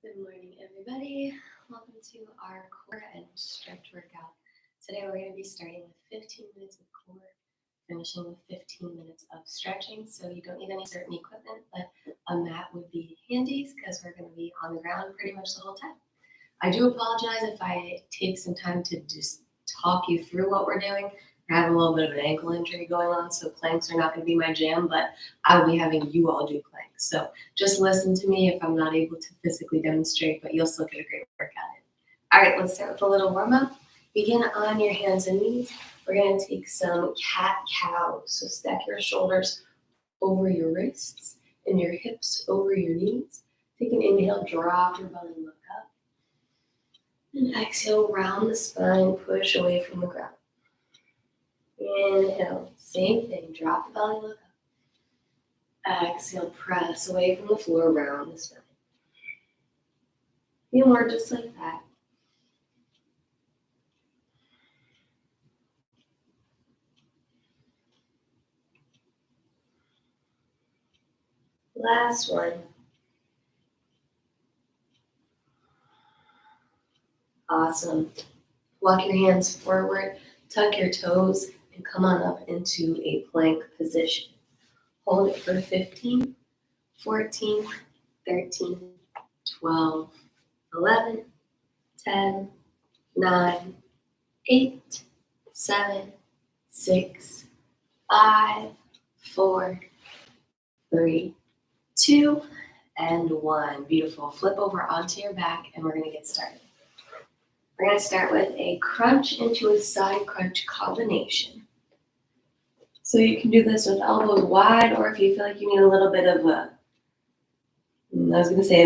Good morning, everybody. Welcome to our core and stretch workout. Today we're going to be starting with 15 minutes of core, finishing with 15 minutes of stretching. So you don't need any certain equipment, but a mat would be handy because we're going to be on the ground pretty much the whole time. I do apologize if I take some time to just talk you through what we're doing. I have a little bit of an ankle injury going on, so planks are not going to be my jam, but I will be having you all do planks. So just listen to me if I'm not able to physically demonstrate, but you'll still get a great work at it. All right, let's start with a little warm up. Begin on your hands and knees. We're going to take some cat-cow. So stack your shoulders over your wrists and your hips over your knees. Take an inhale, drop your belly, look up. And exhale, round the spine, push away from the ground. Inhale, same thing, drop the belly, look up. Exhale, press away from the floor, round the spine. Few more just like that. Last one. Awesome. Walk your hands forward, tuck your toes, and come on up into a plank position. Hold it for 15, 14, 13, 12, 11, 10, 9, 8, 7, 6, 5, 4, 3, 2, and 1. Beautiful. Flip over onto your back, and we're going to get started. We're going to start with a crunch into a side crunch combination. So you can do this with elbows wide, or if you feel like you need a little bit of a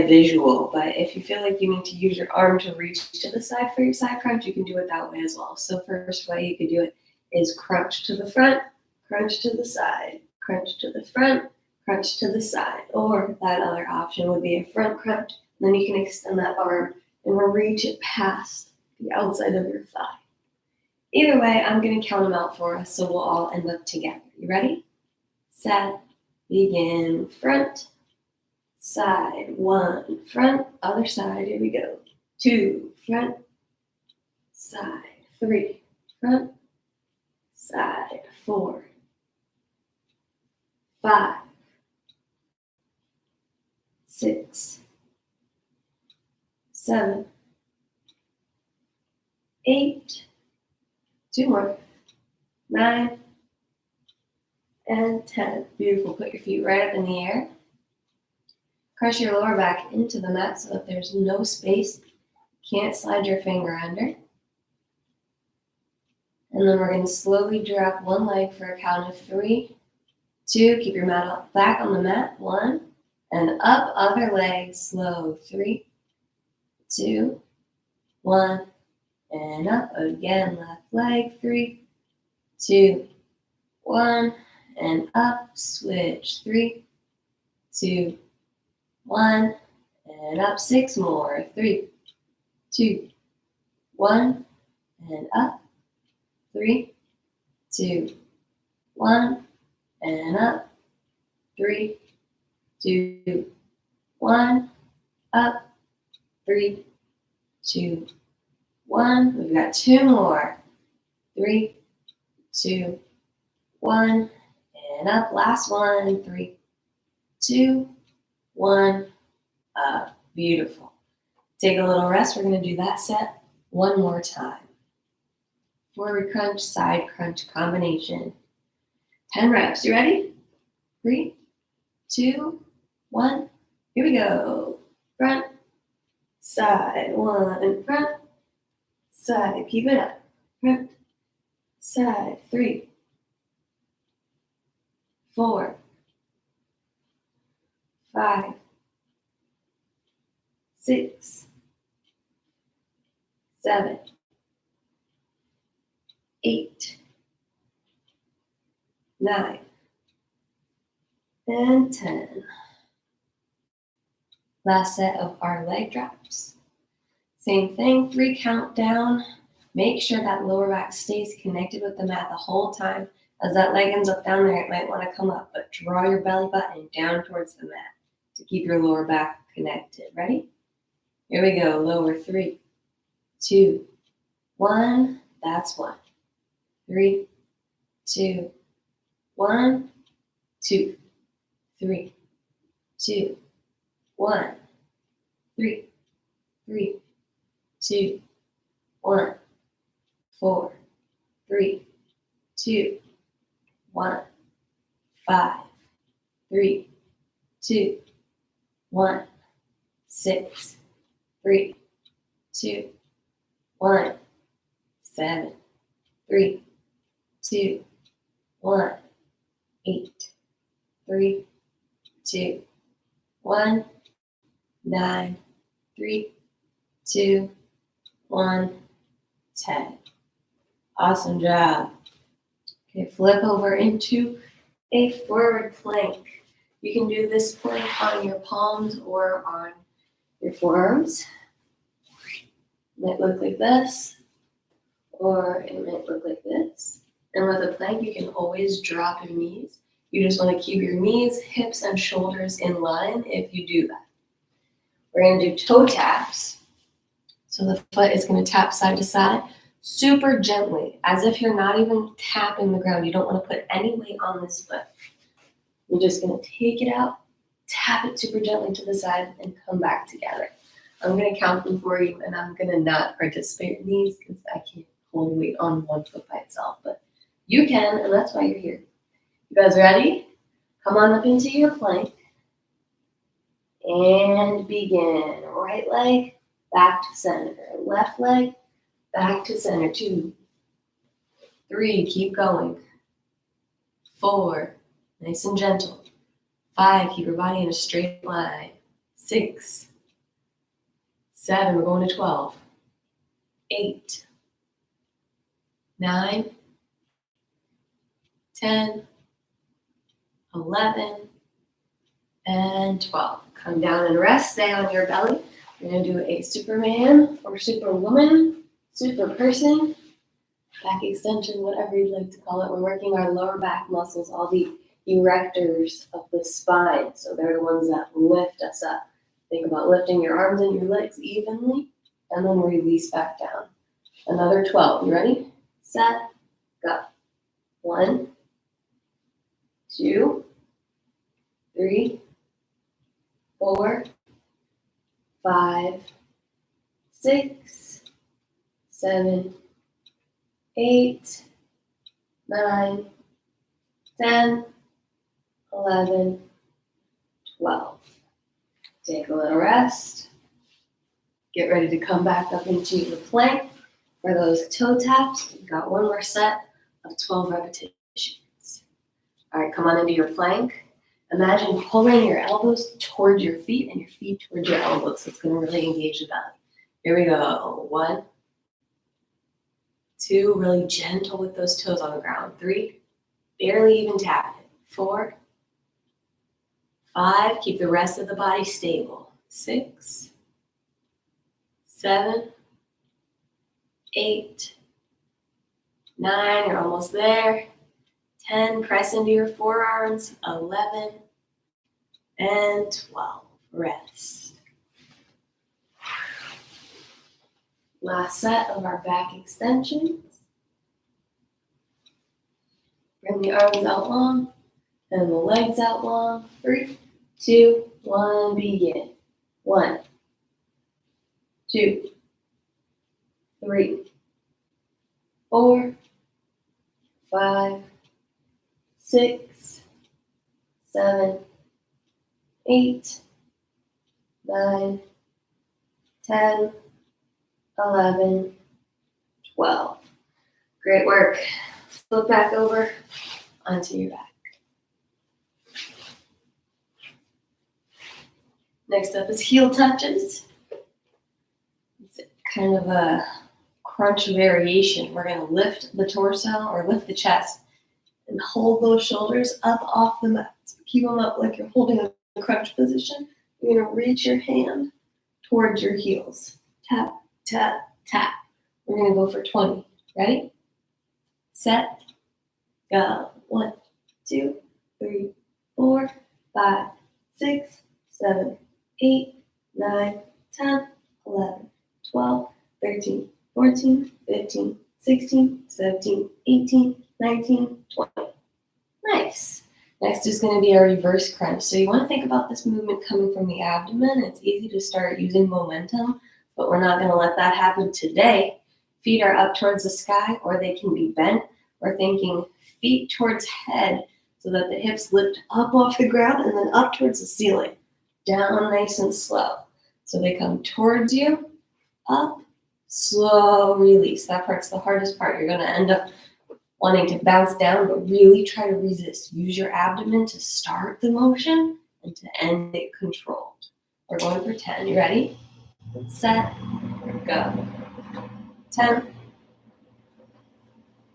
visual, but if you feel like you need to use your arm to reach to the side for your side crunch, you can do it that way as well. So first way you could do it is crunch to the front, crunch to the side, crunch to the front, crunch to the side. Or that other option would be a front crunch, and then you can extend that arm and reach it past the outside of your thigh. Either way, I'm going to count them out for us, so we'll all end up together. You ready? Set, begin, front, side, 1, front, other side, here we go. 2, front, side, 3, front, side, 4, 5, 6, 7, 8, 2 more, 9, and 10. Beautiful. Put your feet right up in the air. Press your lower back into the mat so that there's no space. Can't slide your finger under. And then we're going to slowly drop one leg for a count of 3, 2. Keep your mat up, back on the mat. 1, and up. Other leg, slow. 3, 2, 1, and up again. Left leg. 3, 2, 1, and up. Switch. 3, 2, 1, and up. 6 more. 3, 2, 1, and up. 3, 2, 1, and up. 3, 2, 1, up. 3, 2, 1. We've got 2 more. 3, 2, 1, and up. Last one. 3, 2, 1, up. Beautiful. Take a little rest. We're going to do that set one more time. Forward crunch, side crunch combination. 10 reps. You ready? 3, 2, 1. Here we go. Front, side, 1, front, side. Keep it up. Front, side. 3, 4, 5, 6, 7, 8, 9, and 10. Last set of our leg drops. Same thing, 3 count down. Make sure that lower back stays connected with the mat the whole time. As that leg ends up down there, it might want to come up, but draw your belly button down towards the mat to keep your lower back connected. Ready? Here we go. Lower. 3, 2, 1. That's 1. 3, 2, 1, 2, 3, 2, 1, 3, 3, 2, 1, 4, 3, 2, 1, 5, 3, 2, 1, 6, 3, 2, 1, 7, 3, 2, 1, 8, 3, 2, 1, 9, 3, 2, 1, 10. Awesome job. Okay, flip over into a forward plank. You can do this plank on your palms or on your forearms. It might look like this, or it might look like this. And with a plank, you can always drop your knees. You just want to keep your knees, hips, and shoulders in line if you do that. We're going to do toe taps. So the foot is going to tap side to side, super gently, as if you're not even tapping the ground. You don't want to put any weight on this foot. You're just going to take it out, tap it super gently to the side, and come back together. I'm going to count them for you, and I'm going to not participate in these because I can't hold weight on one foot by itself, but you can, and that's why you're here. You guys ready? Come on up into your plank and begin. Right leg back to center. Left leg back to center. 2, 3, keep going. 4, nice and gentle. 5, keep your body in a straight line. 6, 7, we're going to 12. 8, 9, 10, 11, and 12. Come down and rest. Stay on your belly. We're going to do a Superman or Superwoman, super person, back extension, whatever you'd like to call it. We're working our lower back muscles, all the erectors of the spine. So they're the ones that lift us up. Think about lifting your arms and your legs evenly, and then release back down. Another 12. You ready? Set, go. 1, 2, 3, 4, 5, 6, 7, 8, 9, 10, 11, 12. Take a little rest. Get ready to come back up into the plank for those toe taps. We've got one more set of 12 repetitions. All right, come on into your plank. Imagine pulling your elbows towards your feet and your feet towards your elbows. It's going to really engage the belly. Here we go. 1, 2, really gentle with those toes on the ground. 3, barely even tap it. 4, 5, keep the rest of the body stable. 6, 7, 8, 9, you're almost there. 10, press into your forearms. 11, and 12, rest. Last set of our back extensions. Bring the arms out long and the legs out long. 3, 2, 1, begin. 1, 2, 3, 4, 5, 6, 7, 8, 9, 10, 11, 12. Great work. Flip back over onto your back. Next up is heel touches. It's kind of a crunch variation. We're going to lift the torso or lift the chest and hold those shoulders up off the mat. So keep them up like you're holding a crunch position. You're going to reach your hand towards your heels. Tap, tap, tap. We're going to go for 20. Ready? Set, go. 1, 2, 3, 4, 5, 6, 7, 8, 9, 10, 11, 12, 13, 14, 15, 16, 17, 18, 19, 20. Nice. Next is going to be our reverse crunch. So you want to think about this movement coming from the abdomen. It's easy to start using momentum, but we're not going to let that happen today. Feet are up towards the sky, or they can be bent. We're thinking feet towards head so that the hips lift up off the ground and then up towards the ceiling. Down nice and slow. So they come towards you, up, slow release. That part's the hardest part. You're going to end up wanting to bounce down, but really try to resist. Use your abdomen to start the motion and to end it controlled. We're going for 10. You ready? Set, go. 10,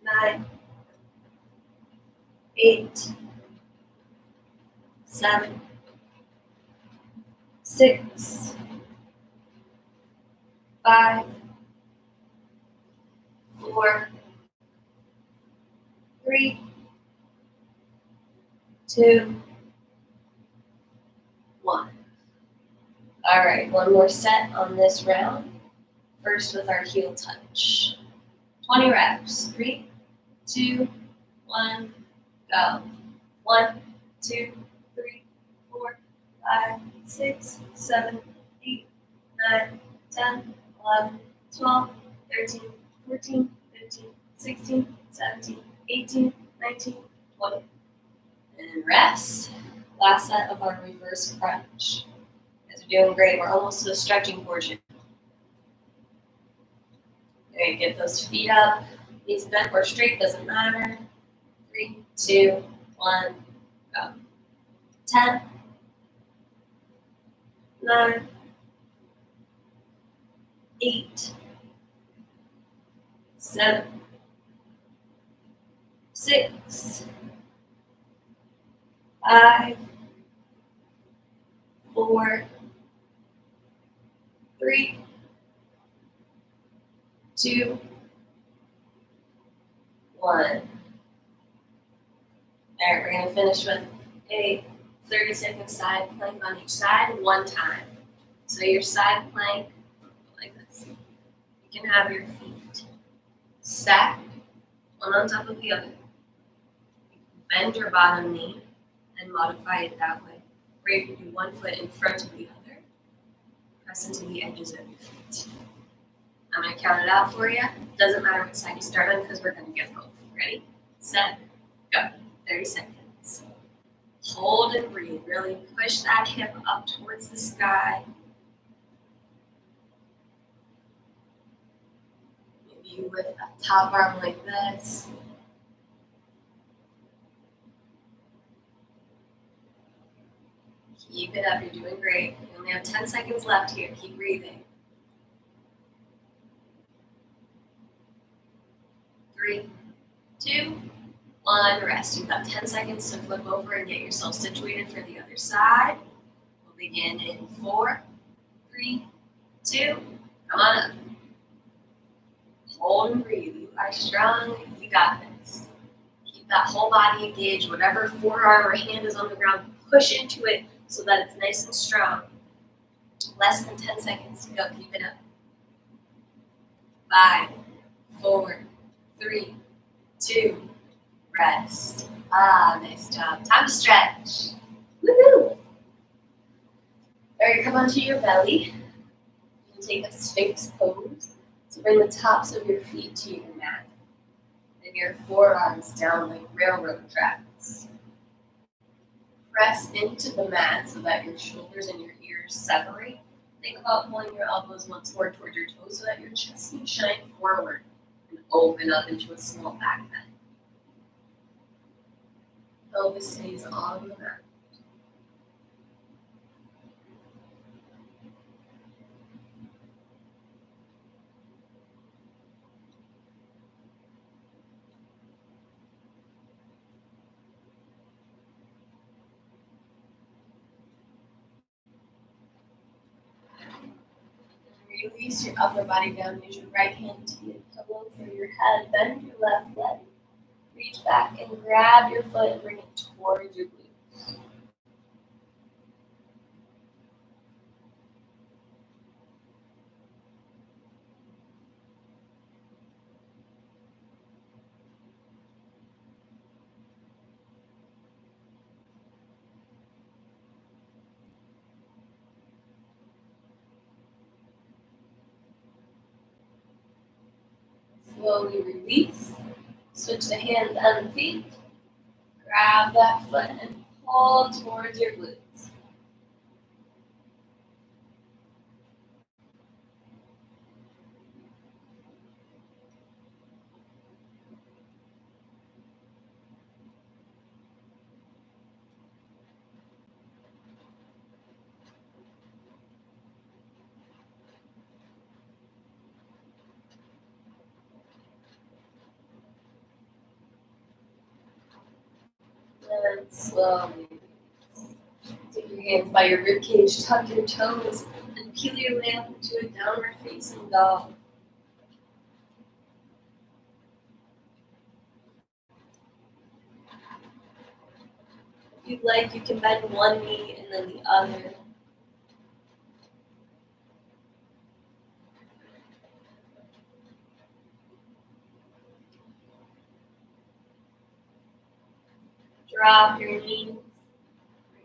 9, 8, 7, 6, 5, 4, 3, 2, 1. All right, one more set on this round. First with our heel touch. 20 reps. 3, 2, 1, go. 1, 2, 3, 4, 5, 6, 7, 8, 9, 10, 11, 12, 13, 14, 15, 16, 17, 18, 19, 20. And rest. Last set of our reverse crunch. You guys are doing great. We're almost to the stretching portion. Okay, get those feet up. Knees bent or straight, doesn't matter. 3, 2, 1, go. 10, 9, 8, 7, 6, 5, 4, 3, 2, 1. All right, we're going to finish with a 30-second side plank on each side, one time. So your side plank, like this. You can have your feet stacked, one on top of the other. Bend your bottom knee and modify it that way. Or you can do one foot in front of the other. Press into the edges of your feet. I'm going to count it out for you. Doesn't matter what side you start on because we're going to get both. Ready, set, go. 30 seconds. Hold and breathe. Really push that hip up towards the sky. Maybe you lift that top arm like this. Keep it up. You're doing great. You only have 10 seconds left here. Keep breathing. 3, 2, 1. Rest. You've got 10 seconds to flip over and get yourself situated for the other side. We'll begin in 4, 3, 2. Come on up. Hold and breathe. You are strong. You got this. Keep that whole body engaged. Whatever forearm or hand is on the ground, push into it so that it's nice and strong. Less than 10 seconds to go. Keep it up. 5, 4, 3, 2, rest. Nice job. Time to stretch. Woohoo! All right, come onto your belly. You take a Sphinx pose. So bring the tops of your feet to your mat. And your forearms down like railroad tracks. Press into the mat so that your shoulders and your ears separate. Think about pulling your elbows once more toward your toes so that your chest can shine forward and open up into a small back bend. Pelvis stays on the mat. Release your upper body down. Use your right hand to be a pillow for your head. Bend your left leg. Reach back and grab your foot and bring it towards your glutes. Slowly release. Switch the hands and the feet. Grab that foot and pull towards your glutes. And slowly take your hands by your rib cage, tuck your toes, and peel your way up into a downward facing dog. If you'd like, you can bend one knee and then the other. Drop your knees,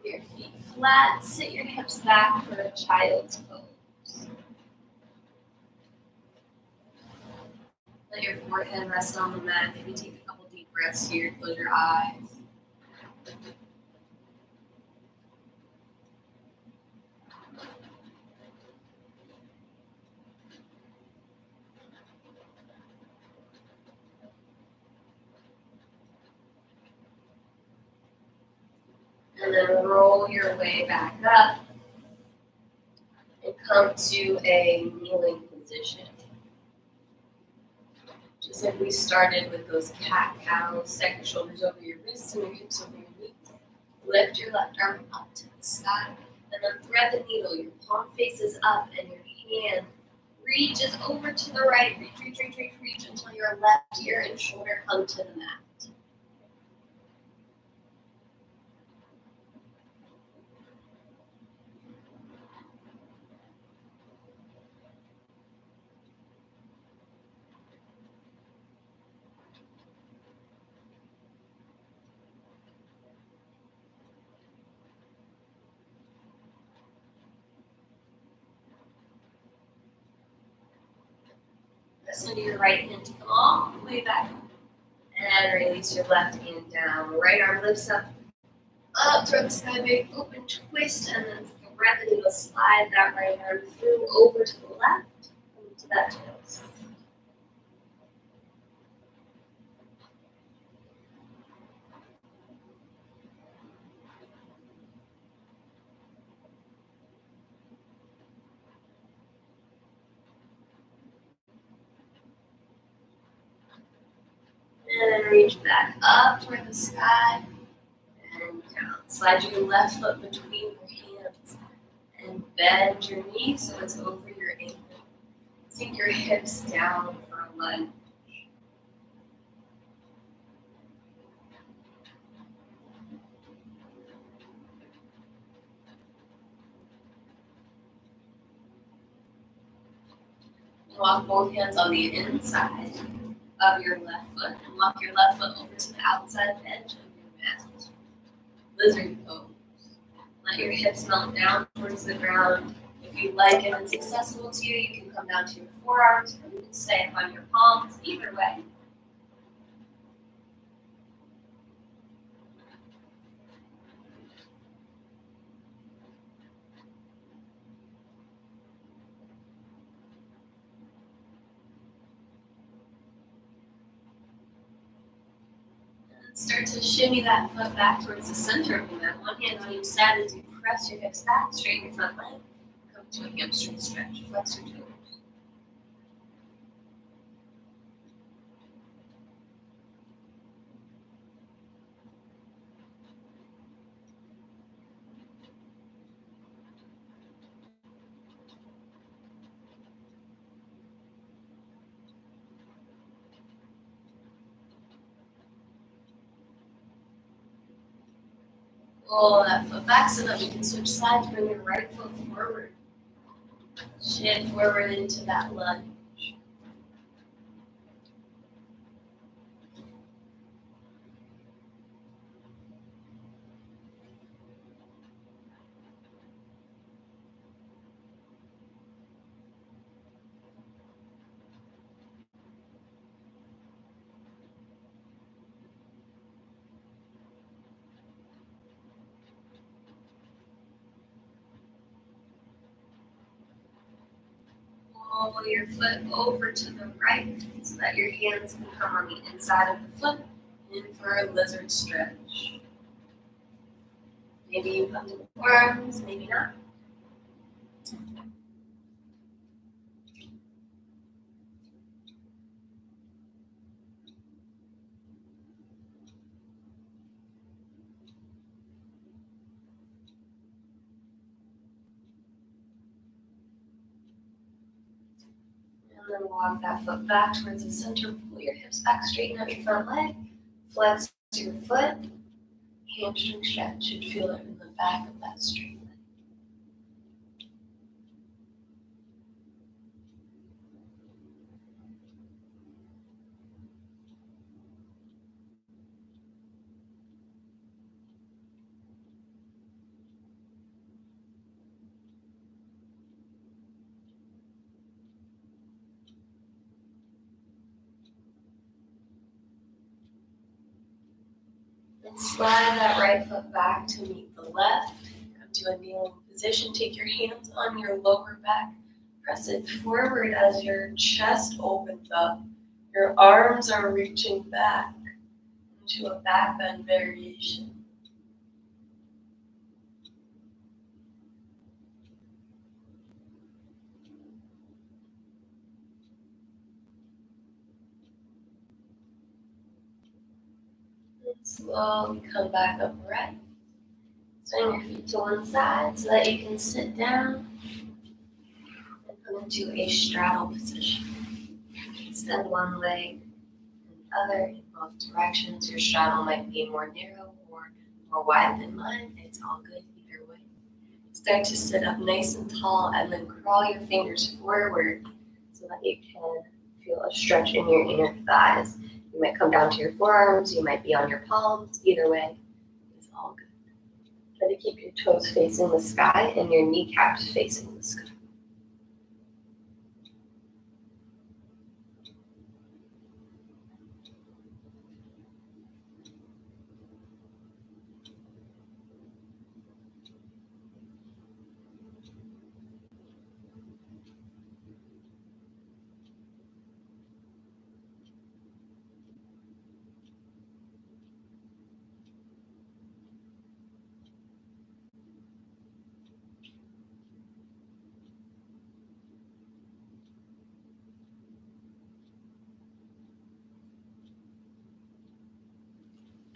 bring your feet flat, sit your hips back for a child's pose. Let your forehead rest on the mat. Maybe take a couple deep breaths here, close your eyes. And then roll your way back up and come to a kneeling position. Just like we started with those cat-cows, stack your shoulders over your wrists and your hips over your knees. Lift your left arm up to the sky and then thread the needle. Your palm faces up and your hand reaches over to the right. Reach until your left ear and shoulder come to the mat. Press into your right hand to come all the way back up. And release your left hand down. Right arm lifts up toward the sky, big open twist, and then thread the needle, slide that right arm through over to the left, into that twist. And then reach back up toward the sky and down. Slide your left foot between your hands and bend your knee so it's over your ankle. Sink your hips down for a lunge. Walk both hands on the inside of your left foot and walk your left foot over to the outside edge of your mat. Lizard pose. Let your hips melt down towards the ground. If you like and it's accessible to you, you can come down to your forearms or you can stay up on your palms, either way. And start to shimmy that foot back towards the center of the mat. One hand on each side as you press your hips back, straighten your front leg. Come to a hamstring stretch. Flex your toes. Pull that foot back so that we can switch sides. Bring your right foot forward. Shift forward into that lunge. roll your foot over to the right so that your hands can come on the inside of the foot in for a lizard stretch. Maybe you come to the forearms, maybe not. And then walk that foot back towards the center. Pull your hips back, straighten out your front leg. Flex your foot. Hamstring stretch. Should feel it in the back of that straight leg. And slide that right foot back to meet the left. Come to a kneeling position. Take your hands on your lower back. Press it forward as your chest opens up. Your arms are reaching back into a back bend variation. And slowly come back upright. Swing your feet to one side so that you can sit down and come into a straddle position. Extend one leg and the other in both directions. Your straddle might be more narrow or more wide than mine. It's all good either way. Start to sit up nice and tall and then crawl your fingers forward so that you can feel a stretch in your inner thighs. You might come down to your forearms, you might be on your palms. Either way, it's all good. Try to keep your toes facing the sky and your kneecaps facing the sky.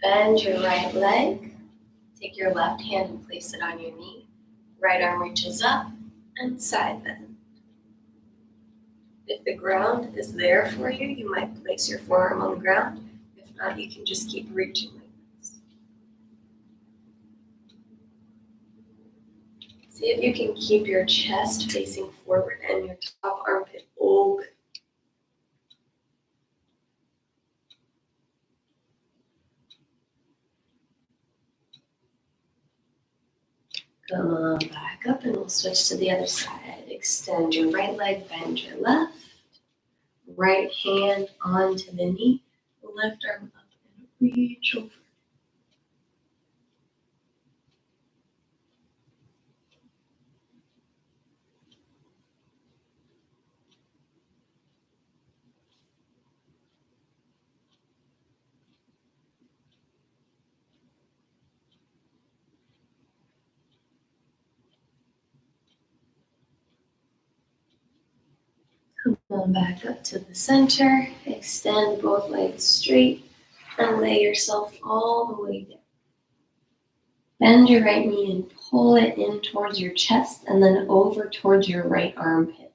Bend your right leg. Take your left hand and place it on your knee. Right arm reaches up and side bend. If the ground is there for you, you might place your forearm on the ground. If not, you can just keep reaching like this. See if you can keep your chest facing forward and your top armpit open. Come on back up and we'll switch to the other side. Extend your right leg, bend your left. Right hand onto the knee. Left arm up and reach over. Come on back up to the center. Extend both legs straight and lay yourself all the way down. Bend your right knee and pull it in towards your chest and then over towards your right armpit.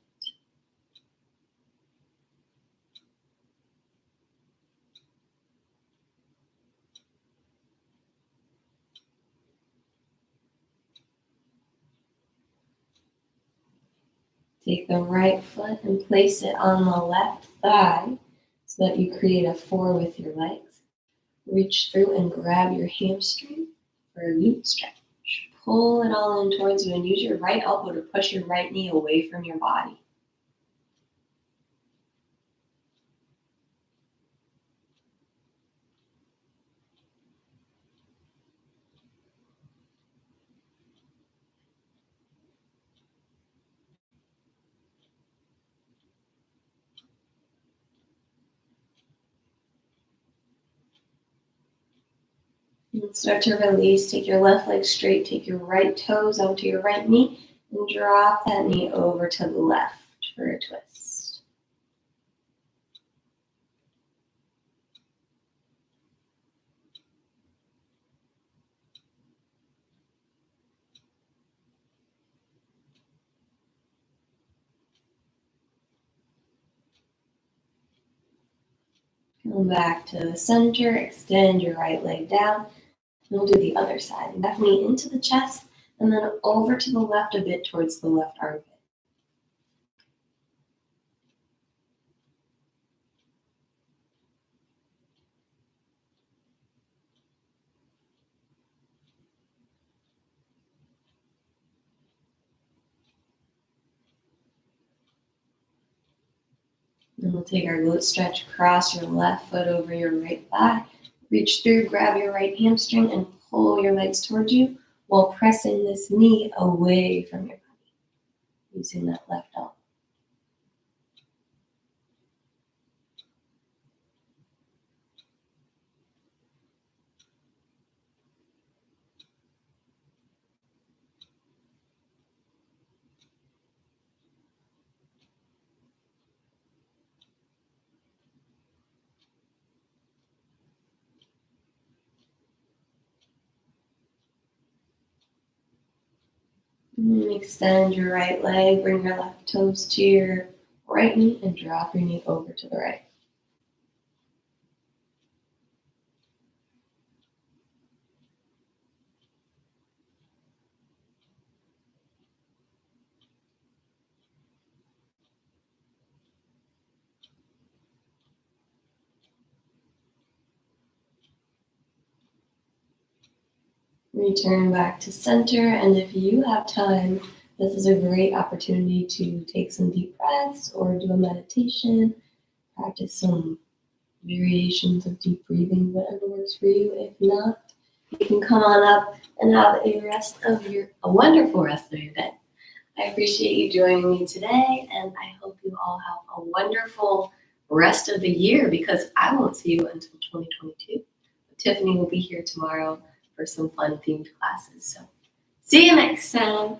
Take the right foot and place it on the left thigh so that you create a 4 with your legs. Reach through and grab your hamstring for a glute stretch. Pull it all in towards you and use your right elbow to push your right knee away from your body. And start to release. Take your left leg straight. Take your right toes onto your right knee and drop that knee over to the left for a twist. Come back to the center. Extend your right leg down. And we'll do the other side. Left knee into the chest and then over to the left a bit towards the left armpit. Then we'll take our glute stretch, cross your left foot over your right thigh, reach through, grab your right hamstring, and pull your legs towards you while pressing this knee away from your body, using that left elbow. And extend your right leg, bring your left toes to your right knee, and drop your knee over to the right. Return back to center, and if you have time, this is a great opportunity to take some deep breaths or do a meditation, practice some variations of deep breathing, whatever works for you. If not, you can come on up and have a wonderful rest of your day. I appreciate you joining me today, and I hope you all have a wonderful rest of the year, because I won't see you until 2022. Tiffany will be here tomorrow for some fun themed classes. So see you next time.